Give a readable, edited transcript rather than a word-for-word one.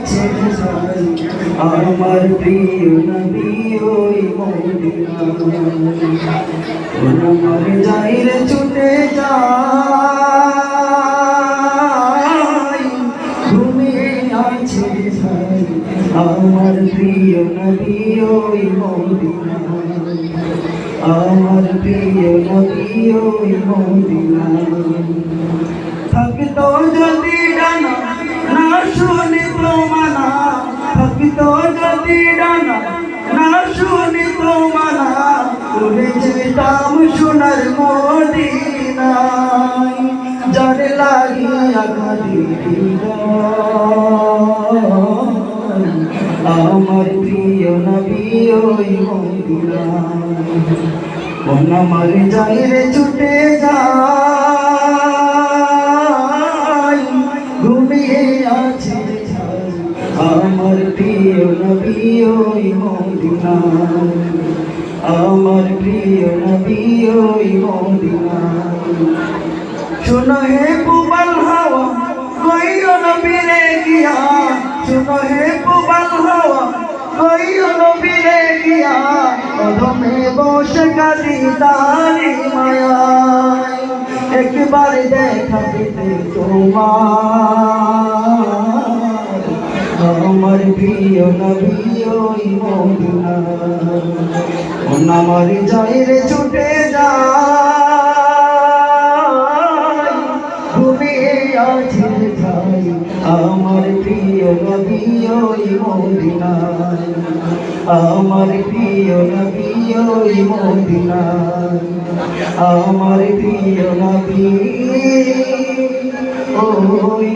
ছেড়ে যাই আমার প্রিয় নবী ওই মদিনায়। আমার যাইরে ছুটে যাই ঘুমিয়ে আছে যাই আমার প্রিয় নবী ওই মদিনায়। আমার প্রিয় নবী ওই মদিনায়। থাকতো যদি ডানা না শুনিত মানা, থাকতো যদি ডানা না শুনিত মানা, উড়ে যেতাম সোনার মদিনায়। যার লাগিয়া কাঁদি আমার প্রিয় নবী ওই মদিনায়। আমার যাইরে ছুটে যাই ঘুমিয়ে আছে আমার প্রিয় নবী ওই মদিনায়। আমার প্রিয় নবী ওই মদিনায়। শোনো হে পুবাল হাওয়া কইও নবীরে গিয়া, শোনো হে পুবাল হাওয়া কইও নবীরে গিয়া, অধমে বসে কাঁদি তারি মায়ায়। একবার দেখা পেতে তোমার আমার প্রিয় নবী ওই মদিনায়। আমার যাইরে ছুটে যাই ঘুমিয়ে আছে যাই আমার প্রিয় নবী ওই মদিনায়। আমার প্রিয় নবী ওই মদিনায়। আমার প্রিয় নবী ওই